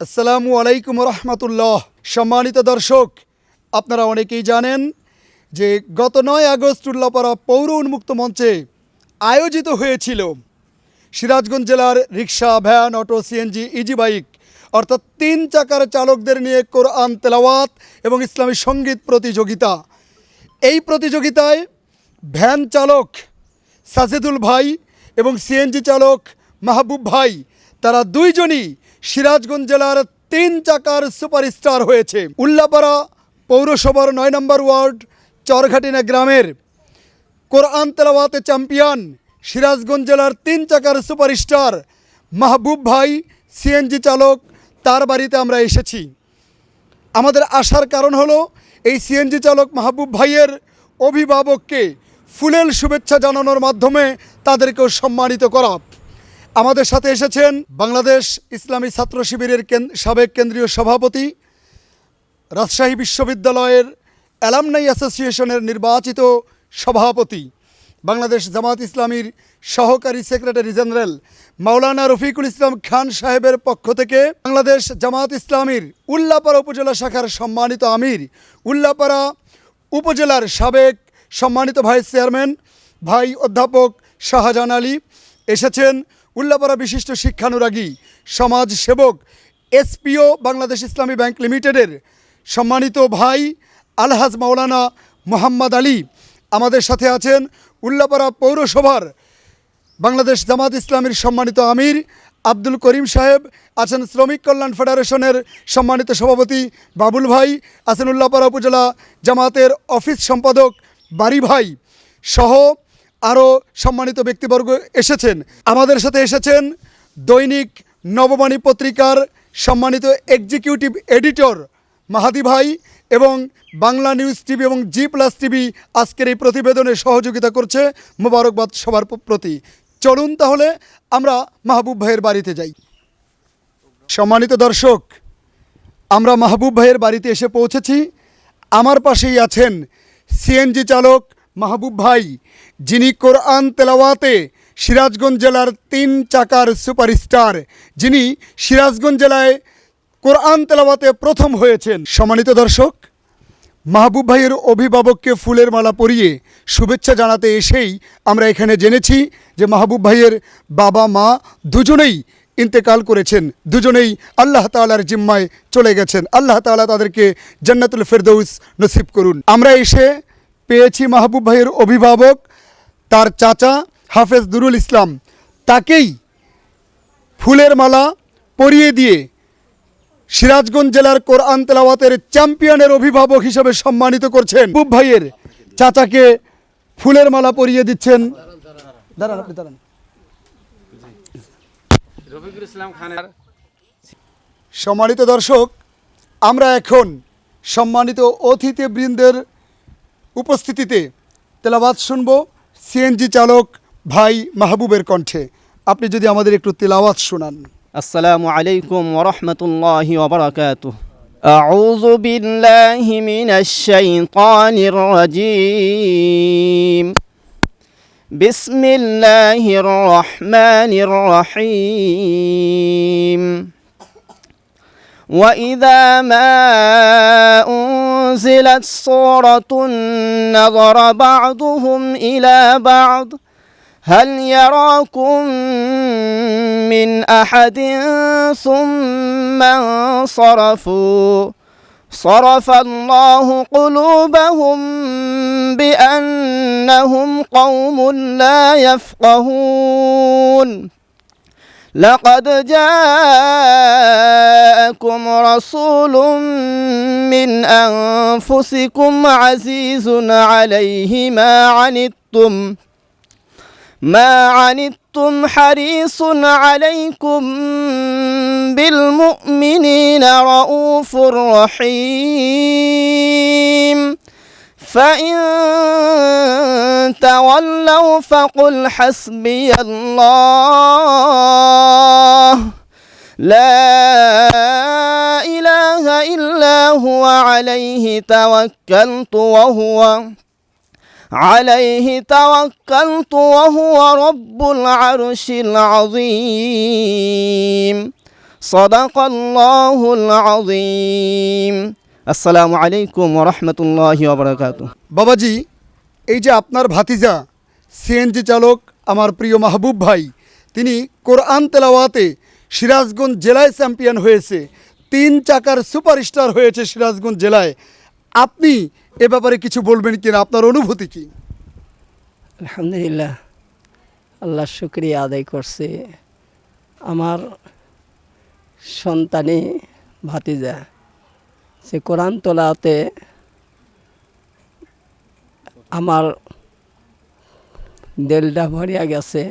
আসসালামু আলাইকুম রহমতুল্লাহ। সম্মানিত দর্শক, আপনারা অনেকেই জানেন যে গত 9 আগস্ট উল্লাপাড়া পৌর উন্মুক্ত মঞ্চে আয়োজিত হয়েছিল সিরাজগঞ্জ জেলার rickshaw, van, auto, CNG, easy bike অর্থাৎ 3 চাকার চালকদের নিয়ে কোরআন তেলাওয়াত এবং ইসলামী সঙ্গীত প্রতিযোগিতা। এই প্রতিযোগিতায় ভ্যান চালক সাজেদুল ভাই এবং সিএনজি চালক মাহবুব ভাই, তারা দুইজনই সিরাজগঞ্জ জেলার 3 চাকার সুপারস্টার হয়েছে। উল্লাপাড়া পৌরসভার 9 নম্বর ওয়ার্ড চরঘাটিনা গ্রামের কোরআন তেলাওয়াতে চ্যাম্পিয়ন সিরাজগঞ্জ জেলার 3 চাকার সুপারস্টার মাহবুব ভাই সিএনজি চালক, তার বাড়িতে আমরা এসেছি। আমাদের আসার কারণ হলো এই সিএনজি চালক মাহবুব ভাইয়ের অভিভাবককে ফুলেল শুভেচ্ছা জানানোর মাধ্যমে তাদেরকেও সম্মানিত করা। আমাদের সাথে এসেছেন বাংলাদেশ ইসলামী ছাত্র শিবিরের সাবেক কেন্দ্রীয় সভাপতি, রাজশাহী বিশ্ববিদ্যালয়ের অ্যালামনাই অ্যাসোসিয়েশনের নির্বাচিত সভাপতি, বাংলাদেশ জামাত ইসলামীর সহকারী সেক্রেটারি জেনারেল মাওলানা রফিকুল ইসলাম খান সাহেবের পক্ষ থেকে বাংলাদেশ জামাত ইসলামীর উল্লাপাড়া উপজেলা শাখার সম্মানিত আমির, উল্লাপাড়া উপজেলার সাবেক সম্মানিত ভাইস চেয়ারম্যান ভাই অধ্যাপক শাহজাহান আলী এসেছেন, উল্লাপাড়া বিশিষ্ট শিক্ষানুরাগী সমাজ সেবক এসপিও বাংলাদেশ ইসলামী ব্যাংক লিমিটেডের সম্মানিত ভাই আলহাজ মাওলানা মোহাম্মদ আলী, আমাদের সাথে আছেন উল্লাপাড়া পৌরসভার বাংলাদেশ জামাত ইসলামীর সম্মানিত আমির আব্দুল করিম সাহেব, আছেন শ্রমিক কল্যাণ ফেডারেশনের সম্মানিত সভাপতি বাবুল ভাই, আছেন উল্লাপাড়া উপজেলা জামাতের অফিস সম্পাদক বারি ভাই সহ আরও সম্মানিত ব্যক্তিবর্গ এসেছেন। আমাদের সাথে এসেছেন দৈনিক নববাণী পত্রিকার সম্মানিত এক্সিকিউটিভ এডিটর মাহাদি ভাই এবং বাংলা নিউজ টিভি এবং জি+ টিভি আজকের এই প্রতিবেদনে সহযোগিতা করছে। মোবারকবাদ সবার প্রতি। চলুন তাহলে আমরা মাহবুব ভাইয়ের বাড়িতে যাই। সম্মানিত দর্শক, আমরা মাহবুব ভাইয়ের বাড়িতে এসে পৌঁছেছি। আমার পাশেই আছেন সিএনজি চালক মাহবুব ভাই, যিনি কোরআন তেলাওয়াতে সিরাজগঞ্জ জেলার 3 চাকার সুপারস্টার, যিনি সিরাজগঞ্জ জেলায় কোরআন তেলাওয়াতে প্রথম হয়েছেন। সম্মানিত দর্শক, মাহবুব ভাইয়ের অভিভাবককে ফুলের মালা পরিয়ে শুভেচ্ছা জানাতে এসেই আমরা এখানে জেনেছি যে মাহবুব ভাইয়ের বাবা মা দুজনেই ইন্তেকাল করেছেন, দুজনেই আল্লাহ তাআলার জিম্মায় চলে গেছেন। আল্লাহ তাআলা তাদেরকে জান্নাতুল ফেরদৌস নসিব করুন। আমরা এসে পেয়েছি মাহবুব ভাইয়ের অভিভাবক, তার চাচা হাফেজ দুরুল ইসলাম, তাকেই ফুলের মালা পরিয়ে দিয়ে সিরাজগঞ্জ জেলার কোরআন তেলাওয়াতের চ্যাম্পিয়নের অভিভাবক হিসেবে সম্মানিত করছেন। মাহবুব ভাইয়ের চাচাকে ফুলের মালা পরিয়ে দিচ্ছেন। সম্মানিত দর্শক, আমরা এখন সম্মানিত অতিথিবৃন্দের উপস্থিতিতে তেলাওয়াত শুনব সিএনজি চালক ভাই মাহবুবের কণ্ঠে। আপনি যদি আমাদের একটু তেলাওয়াত শোনান। আসসালামু আলাইকুম ওয়া রাহমাতুল্লাহি ওয়া বারাকাতুহু। আউযু বিল্লাহি মিনাশ শাইতানির রাজীম। বিসমিল্লাহির রহমানির রহিম। وإذا ما أنزلت سورة نظر بعضهم إلى بعض هل يراكم من أحد ثم انصرفوا صرف الله قلوبهم بأنهم قوم لا يفقهون لقد جاءكم رسول من أنفسكم عزيز عليه ما عنتم حريص عليكم بالمؤمنين رؤوف رحيم فإن تولوا فقل حسبي الله لا إله إلا هو عليه توكلت وهو رب العرش العظيم সাদাকাল্লাহুল আযীম। আসসালামু আলাইকুম ওয়া রাহমাতুল্লাহি ওয়া বারাকাতুহু। বাবাজি, এই যে আপনার ভাতিজা সিএনজি চালক আমার প্রিয় মাহবুব ভাই, তিনি কোরআন তেলাওয়াতে সিরাজগঞ্জ জেলায় চ্যাম্পিয়ন হয়েছে, 3 চাকার সুপারস্টার হয়েছে সিরাজগঞ্জ জেলায়। আপনি এ ব্যাপারে কিছু বলবেন কিনা, আপনার অনুভূতি কি? আলহামদুলিল্লাহ, আল্লাহর শুকরিয়া আদায় করছে। আমার সন্তানে ভাতিজা সে কোরআন তোলাতে আমার দিলটা ভরিয়া গেছে।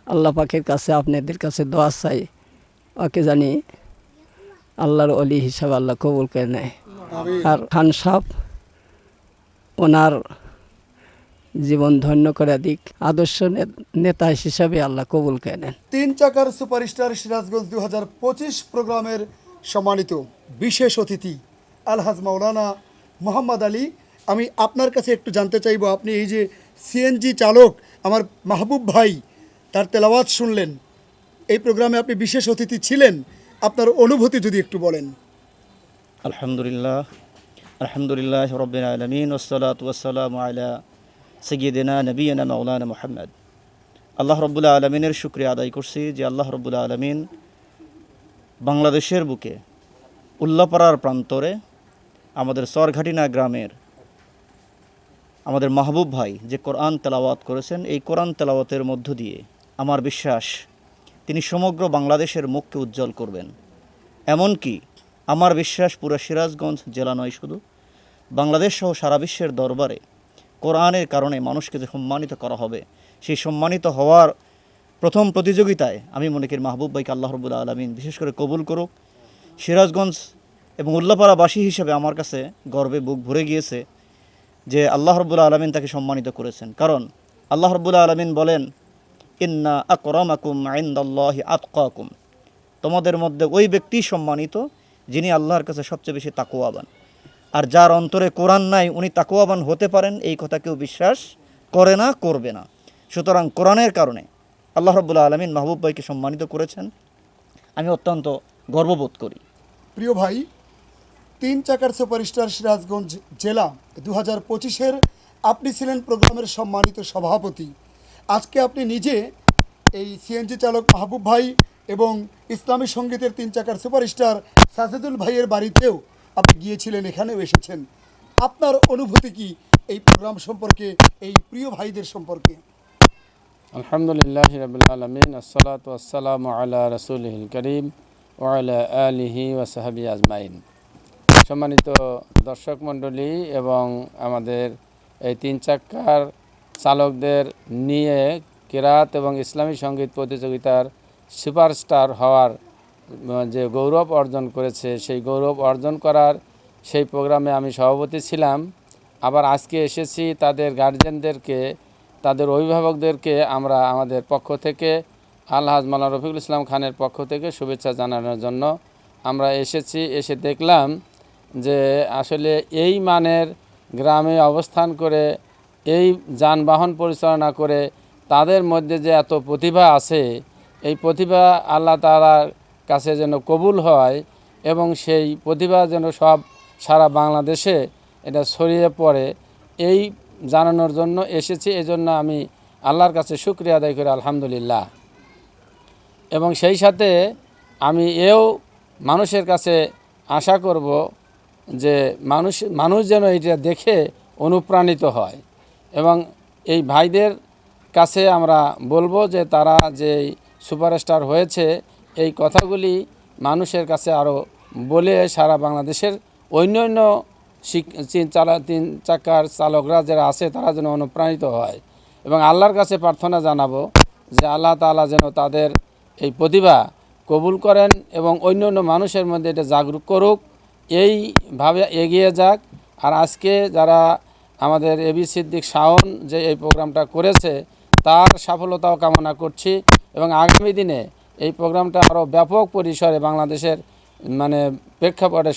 আল্লাহ পাকের কাছে, আপনাদের কাছে দোয়া চাই, ওকে জানি আল্লাহর অলি হিসাবে আল্লাহ কবুল করে নেয়। আর খান সাহেব ওনার জীবন ধন্য করে দিক, আদর্শ নেতা হিসাবে আল্লাহ কবুল করে নেন। 3 চাকার সুপারস্টার সিরাজগঞ্জ 2025 প্রোগ্রামের সম্মানিত বিশেষ অতিথি আলহাজ মাওলানা মোহাম্মদ আলী, আমি আপনার কাছে একটু জানতে চাইব, আপনি এই যে সিএনজি চালক আমার মাহবুব ভাই তার তেলাওয়াত শুনলেন, এই প্রোগ্রামে আপনি বিশেষ অতিথি ছিলেন, আপনার অনুভূতি যদি একটু বলেন। আলহামদুলিল্লাহ, আলহামদুলিল্লাহ রব্বিল আলামিন, ওয়াসসালাতু ওয়াসসালামু আলা সাইয়্যিদিনা নবিয়িনা মাওলানা মুহাম্মদ। আল্লাহ রব্বুল আলমিনের শুকরিয়া আদায় করছি যে আল্লাহ রব্বুল আলমিন বাংলাদেশের বুকে উল্লাপাড়ার প্রান্তরে আমাদের চরঘাটিনা গ্রামের আমাদের মাহবুব ভাই যে কোরআন তেলাওয়াত করেছেন, এই কোরআন তেলাওয়াতের মধ্য দিয়ে আমার বিশ্বাস তিনি সমগ্র বাংলাদেশের মুখকে উজ্জ্বল করবেন। এমনকি আমার বিশ্বাস পুরো সিরাজগঞ্জ জেলা নয়, শুধু বাংলাদেশ সহ সারা বিশ্বের দরবারে কোরআনের কারণে মানুষকে যে সম্মানিত করা হবে, সেই সম্মানিত হওয়ার প্রথম প্রতিযোগিতায় আমি মনে করি মাহবুব ভাইকে আল্লাহ রব্বুল আলমিন বিশেষ করে কবুল করুক। সিরাজগঞ্জ এবং উল্লাপাড়াবাসী হিসেবে আমার কাছে গর্বে বুক ভরে গিয়েছে যে আল্লাহ রব্বুল আলমিন তাকে সম্মানিত করেছেন। কারণ আল্লাহ রব্বুল আলমিন বলেন, ইন্না আকরামাকুম ইনদাল্লাহি আতকাকুম, তোমাদের মধ্যে ওই ব্যক্তি সম্মানিত যিনি আল্লাহর কাছে সবচেয়ে বেশি তাকওয়াবান। আর যার অন্তরে কোরআন নাই উনি তাকওয়াবান হতে পারেন এই কথা কেউ বিশ্বাস করে না, করবে না। সুতরাং কোরআনের কারণে আল্লাহ রাব্বুল আলামিন মাহবুব ভাইকে সম্মানিত করেছেন, আমি অত্যন্ত গর্ববোধ করি। প্রিয় ভাই, 3 চাকার সুপারস্টার সিরাজগঞ্জ জেলা 2025-এর আপনি ছিলেন প্রোগ্রামের সম্মানিত সভাপতি। আজকে আপনি নিজে এই সিএনজি চালক মাহবুব ভাই এবং ইসলামী সঙ্গীতের 3 চাকার সুপারস্টার সাজেদুল ভাইয়ের বাড়িতেও আপনি গিয়েছিলেন, এখানেও এসেছেন। আপনার অনুভূতি কি এই প্রোগ্রাম সম্পর্কে, এই প্রিয় ভাইদের সম্পর্কে? আলহামদুলিল্লাহ রাব্বিল আলামিন, আসসালাতু ওয়াসসালামু আলা রাসূলিল কারীম ওয়া আলা আলিহি ওয়া সাহবিহি আজমাইন। সম্মানিত দর্শক মণ্ডলী এবং আমাদের এই 3 চাকার চালকদের নিয়ে কিরাত এবং ইসলামী সঙ্গীত প্রতিযোগিতার সুপারস্টার হওয়ার যে গৌরব অর্জন করেছে, সেই গৌরব অর্জন করার সেই প্রোগ্রামে আমি সভাপতি ছিলাম। আবার আজকে এসেছি তাদের গার্জিয়ানদেরকে, তাদের অভিভাবকদেরকে আমরা আমাদের পক্ষ থেকে আলহাজ মাওলানা রফিকুল ইসলাম খানের পক্ষ থেকে শুভেচ্ছা জানানোর জন্য আমরা এসেছি। এসে দেখলাম যে আসলে এই মানের গ্রামে অবস্থান করে, এই যানবাহন পরিচালনা করে তাদের মধ্যে যে এত প্রতিভা আছে, এই প্রতিভা আল্লাহ তাআলার কাছে যেন কবুল হয় এবং সেই প্রতিভা যেন সব সারা বাংলাদেশে এটা ছড়িয়ে পড়ে, এই জানানোর জন্য এসেছি। এজন্য আমি আল্লাহর কাছে শুকরিয়া আদায় করি আলহামদুলিল্লাহ। এবং সেই সাথে আমি এও মানুষের কাছে আশা করব যে মানুষ যেন এটা দেখে অনুপ্রাণিত হয় এবং এই ভাইদের কাছে আমরা বলবো যে তারা যে সুপারস্টার হয়েছে এই কথাগুলি মানুষের কাছে আরও বলে সারা বাংলাদেশের অন্যান্য 3 চাকার চালকরা যারা আছে তারা যেন অনুপ্রাণিত হয় এবং আল্লাহর কাছে প্রার্থনা জানাবো যে আল্লাহ তাআলা যেন তাদের এই প্রতিভা কবুল করেন এবং অন্যান্য মানুষের মধ্যে এটা জাগরুক করুক, এইভাবে এগিয়ে যাক। আর আজকে যারা আমাদের এবি সিদ্দিক শাওন যে এই প্রোগ্রামটা করেছে তার সফলতাও কামনা করছি এবং আগামী দিনে এই প্রোগ্রামটা আরও ব্যাপক পরিসরে বাংলাদেশের প্রেক্ষাপটে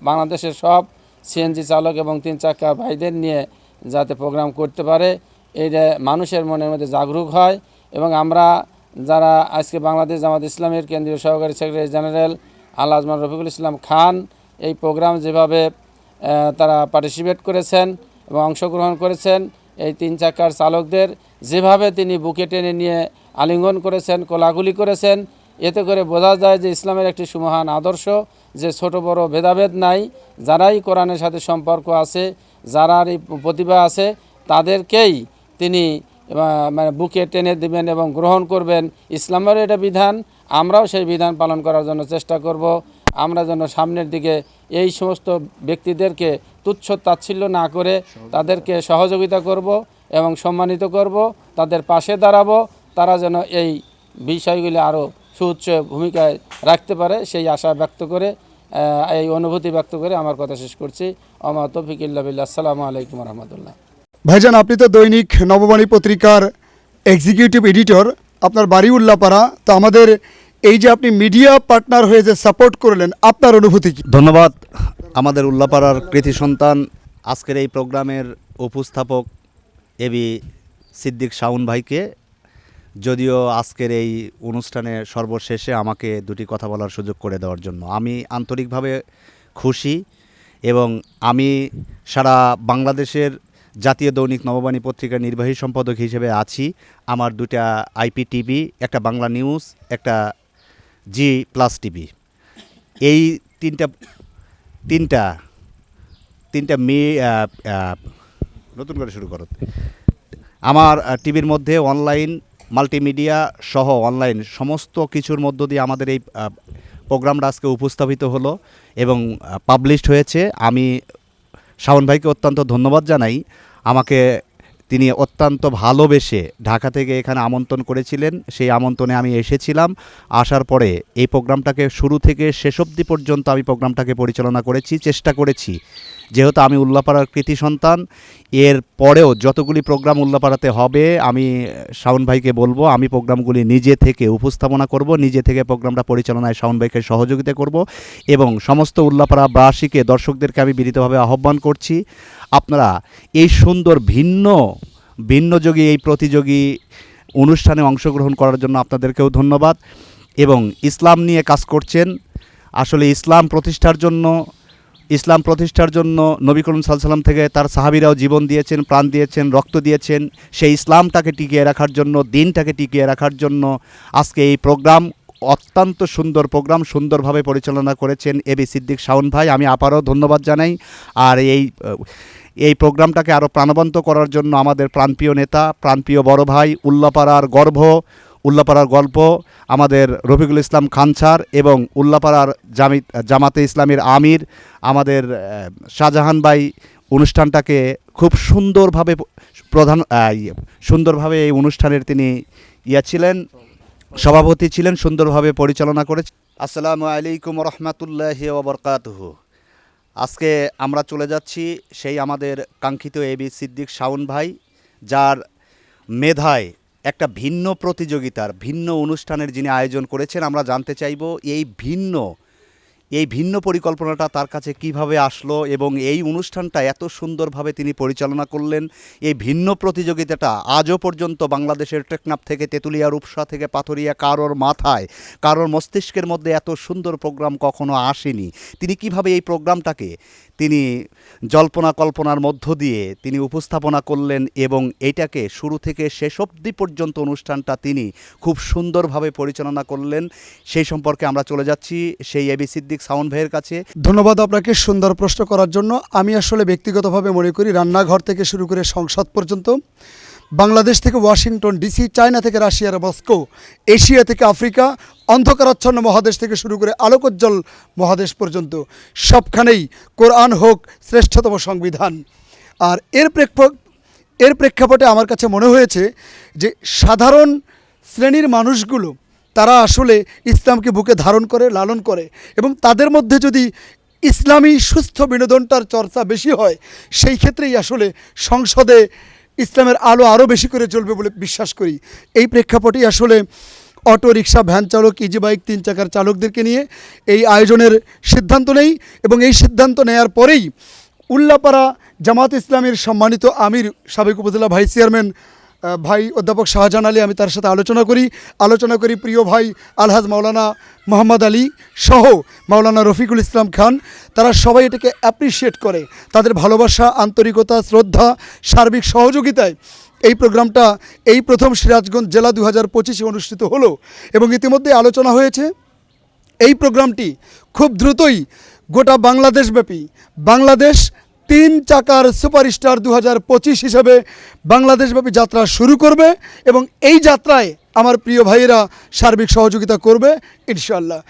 বাংলাদেশের সব সিএনজি চালক এবং 3 চাকা ভাইদের নিয়ে যাতে প্রোগ্রাম করতে পারে, এইটা মানুষের মনের মধ্যে জাগরুক হয়। এবং আমরা যারা আজকে বাংলাদেশ জামাত ইসলামের কেন্দ্রীয় সহকারী সেক্রেটারি জেনারেল আল্লাহ আজমান রফিকুল ইসলাম খান এই প্রোগ্রাম যেভাবে তারা পার্টিসিপেট করেছেন এবং অংশগ্রহণ করেছেন, এই 3 চাকার চালকদের যেভাবে তিনি বুকে টেনে নিয়ে আলিঙ্গন করেছেন, কোলাগুলি করেছেন, এতে করে বোঝা যায় যে ইসলামের একটি সুমহান আদর্শ, যে ছোট বড় ভেদাভেদ নাই, যারাই কোরআনের সাথে সম্পর্ক আছে, যারার এই প্রতিভা আছে, তাদেরকেই তিনি মানে বুকে টেনে দিবেন এবং গ্রহণ করবেন। ইসলামের এটা বিধান, আমরাও সেই বিধান পালন করার জন্য চেষ্টা করব। আমরা যেন সামনের দিকে এই সমস্ত ব্যক্তিদেরকে তুচ্ছ তাচ্ছিল্য না করে তাদেরকে সহযোগিতা করব এবং সম্মানিত করব, তাদের পাশে দাঁড়াবো, তারা যেন এই বিষয়গুলি আরও সুউচ্চ ভূমিকায় রাখতে পারে, সেই আশা ব্যক্ত করে, এই অনুভূতি ব্যক্ত করে আমার কথা শেষ করছি। ওমা তৌফিক ইল্লা বিল্লাহ। আসসালামু আলাইকুম রহমতুল্লাহ। ভাইজান, আপনি তো দৈনিক নববাণী পত্রিকার এক্সিকিউটিভ এডিটর, আপনার বাড়ি উল্লাপাড়া, তো আমাদের এই যে আপনি মিডিয়া পার্টনার হয়ে যে সাপোর্ট করলেন, আপনার অনুভূতি কি? ধন্যবাদ আমাদের উল্লাপাড়ার কৃতি সন্তান, আজকের এই প্রোগ্রামের উপস্থাপক এবি সিদ্দিক শাওন ভাইকে। যদিও আজকের এই অনুষ্ঠানে সর্বশেষে আমাকে দুটি কথা বলার সুযোগ করে দেওয়ার জন্য আমি আন্তরিকভাবে খুশি, এবং আমি সারা বাংলাদেশের জাতীয় দৈনিক নববাণী পত্রিকার নির্বাহী সম্পাদক হিসেবে আছি। আমার দুটা IPTV, একটা বাংলা নিউজ, একটা G+ টিভি, এই তিনটা নতুন করে শুরু করো। আমার টিভির মধ্যে অনলাইন মাল্টিমিডিয়া সহ অনলাইন সমস্ত কিছুর মধ্য দিয়ে আমাদের এই প্রোগ্রামটা আজকে উপস্থাপিত হলো এবং পাবলিশড হয়েছে। আমি শাওন ভাইকে অত্যন্ত ধন্যবাদ জানাই। আমাকে তিনি অত্যন্ত ভালোবেসে ঢাকা থেকে এখানে আমন্ত্রণ করেছিলেন, সেই আমন্ত্রণে আমি এসেছিলাম। আসার পরে এই প্রোগ্রামটাকে শুরু থেকে শেষ অবধি পর্যন্ত আমি প্রোগ্রামটাকে পরিচালনা করেছি, চেষ্টা করেছি। যেহেতু আমি উল্লাপাড়ার কৃতি সন্তান, এর পরেও যতগুলি প্রোগ্রাম উল্লাপাড়াতে হবে আমি শাওন ভাইকে বলবো আমি প্রোগ্রামগুলি নিজে থেকে উপস্থাপনা করব, নিজে থেকে প্রোগ্রামটা পরিচালনায় শাওন ভাইকে সহযোগিতা করব, এবং সমস্ত উল্লাপাড়াবাসীকে, দর্শকদেরকে আমি বিনীতভাবে আহ্বান করছি, আপনারা এই সুন্দর ভিন্নযোগী এই প্রতিযোগী অনুষ্ঠানে অংশগ্রহণ করার জন্য আপনাদেরকেও ধন্যবাদ। এবং ইসলাম নিয়ে কাজ করছেন, আসলে ইসলাম প্রতিষ্ঠার জন্য নবী করিম সাল্লাল্লাহু আলাইহি ওয়াসাল্লাম থেকে তার সাহাবীরাও জীবন দিয়েছেন, প্রাণ দিয়েছেন, রক্ত দিয়েছেন। সেই ইসলামটাকে টিকিয়ে রাখার জন্য, দিনটাকে টিকিয়ে রাখার জন্য আজকে এই প্রোগ্রাম, অত্যন্ত সুন্দর প্রোগ্রাম, সুন্দরভাবে পরিচালনা করেছেন এবি সিদ্দিক শাওন ভাই। আমি আবারও ধন্যবাদ জানাই। আর এই প্রোগ্রামটাকে আরও প্রাণবন্ত করার জন্য আমাদের প্রাণপ্রিয় নেতা, প্রাণপ্রিয় বড় ভাই, উল্লাপাড়ার গল্প আমাদের রফিকুল ইসলাম খান স্যার, এবং উল্লাপাড়ার জামাতে ইসলামীর আমির আমাদের শাহজাহান ভাই অনুষ্ঠানটাকে খুব সুন্দরভাবে এই অনুষ্ঠানের তিনি সভাপতি ছিলেন, সুন্দরভাবে পরিচালনা করেছেন। আসসালামু আলাইকুম রহমতুল্লাহি ওয়া বারাকাতুহু। আজকে আমরা চলে যাচ্ছি সেই আমাদের কাঙ্ক্ষিত এবি সিদ্দিক শাওন ভাই, যার মেধায় একটা ভিন্ন প্রতিযোগিতার, ভিন্ন অনুষ্ঠানের যিনি আয়োজন করেছেন। আমরা জানতে চাইব এই ভিন্ন পরিকল্পনাটা তার কাছে কিভাবে আসলো, এবং এই অনুষ্ঠানটা এত সুন্দরভাবে তিনি পরিচালনা করলেন। এই ভিন্ন প্রতিযোগিতাটা আজও পর্যন্ত বাংলাদেশের টেকনাফ থেকে তেঁতুলিয়া, রূপসা থেকে পাথরিয়া কারোর মাথায়, কারোর মস্তিষ্কের মধ্যে এত সুন্দর প্রোগ্রাম কখনো আসেনি। তিনি কিভাবে এই প্রোগ্রামটাকে তিনি জল্পনা কল্পনার মধ্য দিয়ে তিনি উপস্থাপনা করলেন, এবং এইটাকে শুরু থেকে শেষ অবধি পর্যন্ত অনুষ্ঠানটা তিনি খুব সুন্দরভাবে পরিচালনা করলেন, সেই সম্পর্কে আমরা চলে যাচ্ছি সেই এবি সিদ্দিক শাওন ভাইয়ের কাছে। ধন্যবাদ আপনাকে সুন্দর প্রশ্ন করার জন্য। আমি আসলে ব্যক্তিগতভাবে মনে করি, রান্নাঘর থেকে শুরু করে সংসদ পর্যন্ত, বাংলাদেশ থেকে ওয়াশিংটন ডিসি, চায়না থেকে রাশিয়ার মস্কো, এশিয়া থেকে আফ্রিকা, অন্ধকারাচ্ছন্ন মহাদেশ থেকে শুরু করে আলোকোজ্জ্বল মহাদেশ পর্যন্ত, সবখানেই কোরআন হোক শ্রেষ্ঠতম সংবিধান। আর এর প্রেক্ষাপটে আমার কাছে মনে হয়েছে যে সাধারণ শ্রেণীর মানুষগুলো, তারা আসলে ইসলামকে বুকে ধারণ করে, লালন করে, এবং তাদের মধ্যে যদি ইসলামী সুস্থ বিনোদনটার চর্চা বেশি হয়, সেই ক্ষেত্রেই আসলে সংসদে ইসলামের আলো আরও বেশি করে চলবে বলে বিশ্বাস করি। এই প্রেক্ষাপটেই আসলে অটো রিক্সা, ভ্যান চালক, ইজি বাইক, 3 চাকার চালকদেরকে নিয়ে এই আয়োজনের সিদ্ধান্ত নেই, এবং এই সিদ্ধান্ত নেয়ার পরেই উল্লাপাড়া জামাত ইসলামীর সম্মানিত আমির, সাবেক উপজেলা ভাইস চেয়ারম্যান ভাই অধ্যাপক শাহজাহান আলী, আমি তার সাথে আলোচনা করি প্রিয় ভাই আলহাজ মাওলানা মোহাম্মদ আলী সহ মাওলানা রফিকুল ইসলাম খান। তারা সবাই এটাকে অ্যাপ্রিসিয়েট করে, তাদের ভালোবাসা, আন্তরিকতা, শ্রদ্ধা, সার্বিক সহযোগিতায় এই প্রোগ্রামটা এই প্রথম সিরাজগঞ্জ জেলা 2025 অনুষ্ঠিত হলো এবং ইতিমধ্যে আলোচনা হয়েছে এই প্রোগ্রামটি খুব দ্রুতই গোটা বাংলাদেশব্যাপী বাংলাদেশ 3 চাকার সুপারস্টার 2025 হিসাবে বাংলাদেশব্যাপী যাত্রা শুরু করবে এবং এই যাত্রায় আমার প্রিয় ভাইয়েরা সার্বিক সহযোগিতা করবে ইনশাআল্লাহ।